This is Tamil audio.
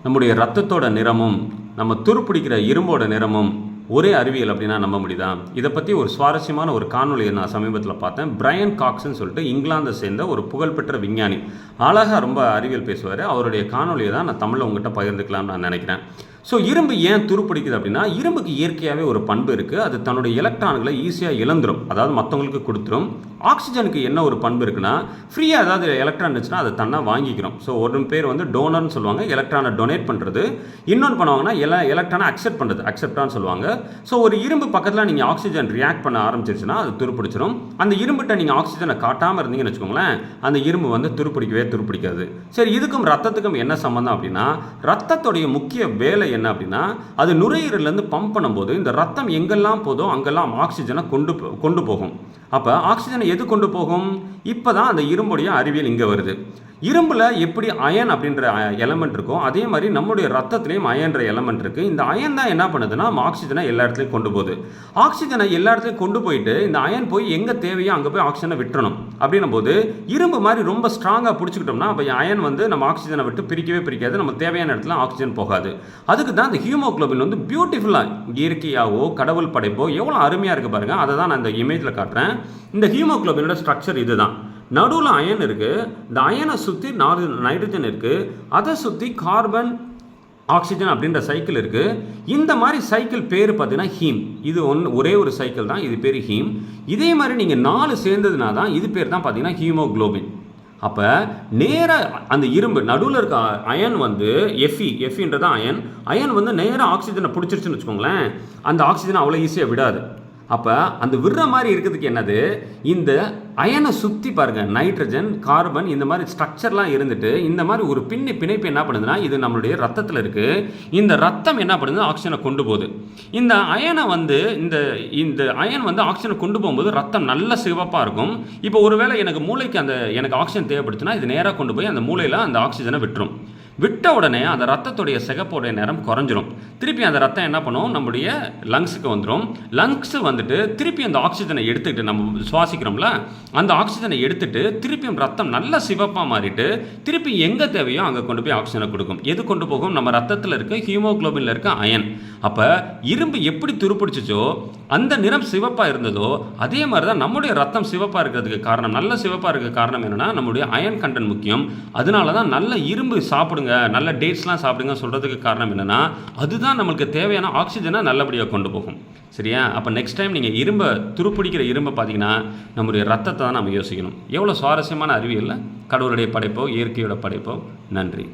நம்முடைய ரத்தத்தோட நிறமும் நம்ம துருப்பிடிக்கிற இரும்போட நிறமும் ஒரே அறிவியல் அப்படின்னா நம்ப முடியுதா? இதை பற்றி ஒரு சுவாரஸ்யமான ஒரு காணொலியை நான் சமீபத்தில் பார்த்தேன். பிரையன் காக்ஸ்ன்னு சொல்லிட்டு இங்கிலாந்தை சேர்ந்த ஒரு புகழ்பெற்ற விஞ்ஞானி. அழகாக ரொம்ப அறிவியல் பேசுவார். அவருடைய காணொலியை தான் நான் தமிழில் உங்கள்கிட்ட பகிர்ந்துக்கலாம்னு நான் நினைக்கிறேன். ஸோ இரும்பு ஏன் துருப்பிடிக்குது அப்படின்னா, இரும்புக்கு இயற்கையாகவே ஒரு பண்பு இருக்குது. அது தன்னுடைய எலக்ட்ரான்களை ஈஸியாக இழந்துடும், அதாவது மற்றவங்களுக்கு கொடுத்துரும். ஆக்சிஜனுக்கு என்ன ஒரு பண்பு இருக்குன்னா, ஃப்ரீயாக ஏதாவது எலக்ட்ரான் இருந்துச்சுன்னா அதை தன்னை வாங்கிக்கிறோம். ஸோ ஒரு பேர் வந்து டோனர்னு சொல்லுவாங்க, எலக்ட்ரானை டொனேட் பண்ணுறது. இன்னொன்று பண்ணுவாங்கன்னா எலக்ட்ரானை அக்செப்ட் பண்ணுறது, அக்செப்டான்னு சொல்லுவாங்க. ஸோ ஒரு இரும்பு பக்கத்தில் நீங்கள் ஆக்சிஜன் ரியாக்ட் பண்ண ஆரம்பிச்சிருச்சுன்னா அது துருப்பிடிச்சிடும். அந்த இரும்புகிட்ட நீங்கள் ஆக்சிஜனை காட்டாமல் இருந்தீங்கன்னு வச்சுக்கோங்களேன், அந்த இரும்பு வந்து துருப்பிடிக்காது. சரி, இதுக்கும் ரத்தத்துக்கும் என்ன சம்மந்தம் அப்படின்னா, ரத்தத்துடைய முக்கிய வேலை என்ன அப்படின்னா, அது நுரையீரலேருந்து பம்ப் பண்ணும்போது இந்த ரத்தம் எங்கெல்லாம் போதோ அங்கெல்லாம் ஆக்சிஜனை கொண்டு போகும். அப்போ ஆக்சிஜனை எது கொண்டு போகும்? இப்போ தான் அந்த இரும்புடைய அறிவியல் இங்கே வருது. இரும்பில் எப்படி அயன் அப்படின்ற எலமெண்ட் இருக்கோ, அதே மாதிரி நம்முடைய ரத்தத்துலேயும் அயன்ற எலமெண்ட் இருக்குது. இந்த அயன் தான் என்ன பண்ணுதுன்னா, ஆக்சிஜனை எல்லா இடத்துலையும் கொண்டு போகுது. ஆக்சிஜனை எல்லா இடத்துலையும் கொண்டு போயிட்டு இந்த அயன் போய் எங்கே தேவையோ அங்கே போய் ஆக்சிஜனை விட்டுறணும். அப்படின்னும் போது இரும்பு மாதிரி ரொம்ப ஸ்ட்ராங்காக பிடிச்சிக்கிட்டோம்னா அப்போ அயன் வந்து நம்ம ஆக்சிஜனை விட்டு பிரிக்காது. நம்ம தேவையான இடத்துல ஆக்சிஜன் போகாது. அதுக்கு தான் இந்த ஹீமோகுளோபின் வந்து பியூட்டிஃபுல்லாக இயற்கையாகவோ கடவுள் படைப்போ எவ்வளோ அருமையாக இருக்குது பாருங்கள். அதை தான் நான் இந்த இமேஜில் காட்டுறேன். இந்த ஹீமோகுளோபினோட ஸ்ட்ரக்சர் இதுதான். நடுவில் அயன் இருக்குது. இந்த அயனை சுற்றி நைட்ரஜன் இருக்குது. அதை சுற்றி கார்பன் ஆக்சிஜன் அப்படின்ற சைக்கிள் இருக்குது. இந்த மாதிரி சைக்கிள் பேர் பார்த்தீங்கன்னா ஹீம். இது ஒரே ஒரு சைக்கிள் தான், இது பேர் ஹீம். இதே மாதிரி நீங்கள் 4 சேர்ந்ததுனா தான் இது பேர் தான் பார்த்தீங்கன்னா ஹீமோகுளோபின். அப்போ நேராக அந்த இரும்பு நடுவில் இருக்க அயன் வந்து எஃப்இன்றதான் அயன் வந்து நேராக ஆக்சிஜனை பிடிச்சிருச்சுன்னு வச்சுக்கோங்களேன், அந்த ஆக்சிஜனை அவ்வளோ ஈஸியாக விடாது. அப்போ அந்த விடுற மாதிரி இருக்கிறதுக்கு என்னது, இந்த அயனை சுற்றி பாருங்கள், நைட்ரஜன் கார்பன் இந்த மாதிரி ஸ்ட்ரக்சர்லாம் இருந்துட்டு இந்த மாதிரி ஒரு பிணைப்பு என்ன பண்ணுதுன்னா, இது நம்மளுடைய ரத்தத்தில் இருக்குது. இந்த ரத்தம் என்ன பண்ணுது, ஆக்சிஜனை கொண்டு போகுது. இந்த அயனை வந்து இந்த அயன் வந்து ஆக்சிஜனை கொண்டு போகும்போது ரத்தம் நல்ல சிவப்பாக இருக்கும். இப்போ ஒருவேளை எனக்கு மூளைக்கு எனக்கு ஆக்சிஜன் தேவைப்படுச்சுன்னா இது நேராக கொண்டு போய் அந்த மூளையில் அந்த ஆக்சிஜனை விட்டுரும். விட்ட உடனே அந்த ரத்தத்துடைய சிகப்போடைய நிறம் குறைஞ்சிரும். திருப்பி அந்த ரத்தம் என்ன பண்ணும், நம்முடைய லங்ஸுக்கு வந்துடும். லங்ஸ் வந்துட்டு திருப்பி அந்த ஆக்சிஜனை எடுத்துக்கிட்டு, நம்ம சுவாசிக்கிறோம்ல அந்த ஆக்சிஜனை எடுத்துட்டு திருப்பியும் ரத்தம் நல்ல சிவப்பாக மாறிட்டு திருப்பி எங்கே தேவையோ அங்கே கொண்டு போய் ஆக்சிஜனை கொடுக்கும். எது கொண்டு போகும்? நம்ம ரத்தத்தில் இருக்க ஹீமோகுளோபினில் இருக்க அயன். அப்போ இரும்பு எப்படி துருப்பிடிச்சிச்சோ, அந்த நிறம் சிவப்பாக இருந்ததோ அதே மாதிரி தான் நம்முடைய ரத்தம் சிவப்பாக இருக்கிறதுக்கு காரணம், நல்ல சிவப்பாக இருக்க காரணம் என்னென்னா நம்முடைய அயன் கண்டென்ட் முக்கியம். அதனால தான் நல்ல இரும்பு சாப்பிடுங்க, நல்ல டேட்ஸ்லாம் சாப்பிடுங்க சொல்கிறதுக்கு காரணம் என்னென்னா, அதுதான் நம்மளுக்கு தேவையான ஆக்சிஜனை நல்லபடியாக கொண்டு போகும். சரியா? அப்போ நெக்ஸ்ட் டைம் நீங்கள் துருப்பிடிக்கிற இரும்பை பார்த்தீங்கன்னா நம்முடைய ரத்தத்தை தான் நம்ம யோசிக்கணும். எவ்வளோ சுவாரஸ்யமான அறிவியல், கடவுளுடைய படைப்போ இயற்கையோட படைப்போ. நன்றி.